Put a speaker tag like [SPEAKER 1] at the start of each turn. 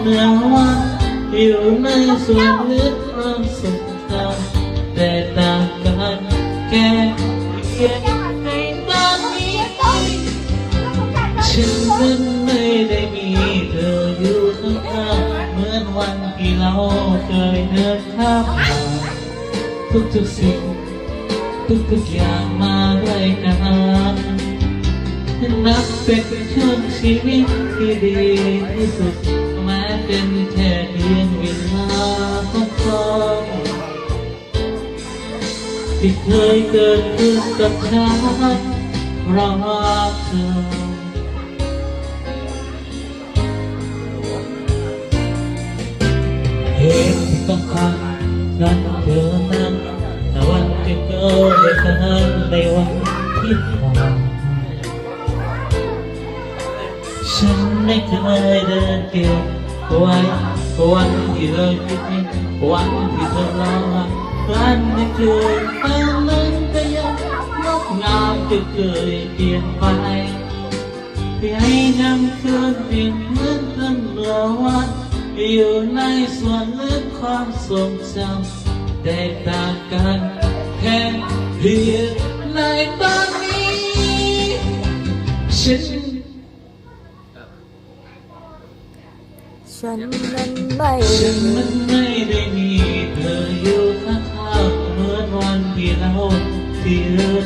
[SPEAKER 1] เหนือวันอยู่ในส่วนลึกความทรงจำแต่ต่างกันแค่เพียงในตอนนี้ฉันนั้นไม่ได้มีเธออยู่ข้างๆเหมือนวันที่เราเคยเดินข้ามผ่านทุกๆสิ่งทุกๆอย่างมาด้วยกันนับเป็นช่วงชีวิตที่ดีที่สุดแม้เป็นแค่เพียงเวลาสั้นๆที่เคยเกิดขึ้นกับฉันรักเธอเหตุที่ต้องพักนั้นเธอนั้นแต่วันที่เกิดในครั้งในวันที่ผ่านฉันไม่เคยเดินเกี่ยวไว้วันที่เธอคิดวันที่เธอรอวันไม่เคยเติมนั้นก็ยังงดงามจะเคยเปลี่ยนไปที่ให้นำคืนเพียงเหมือนกันเมื่อวันอยู่ในส่วนลึกความทรงจำแต่ต่างกันแค่เพียงในตอนนี้ฉัน
[SPEAKER 2] นั้นไม่
[SPEAKER 1] ฉันมันไม่ได้มีเธออยู่ข้างๆเหมือนวันที่เราที่เดิน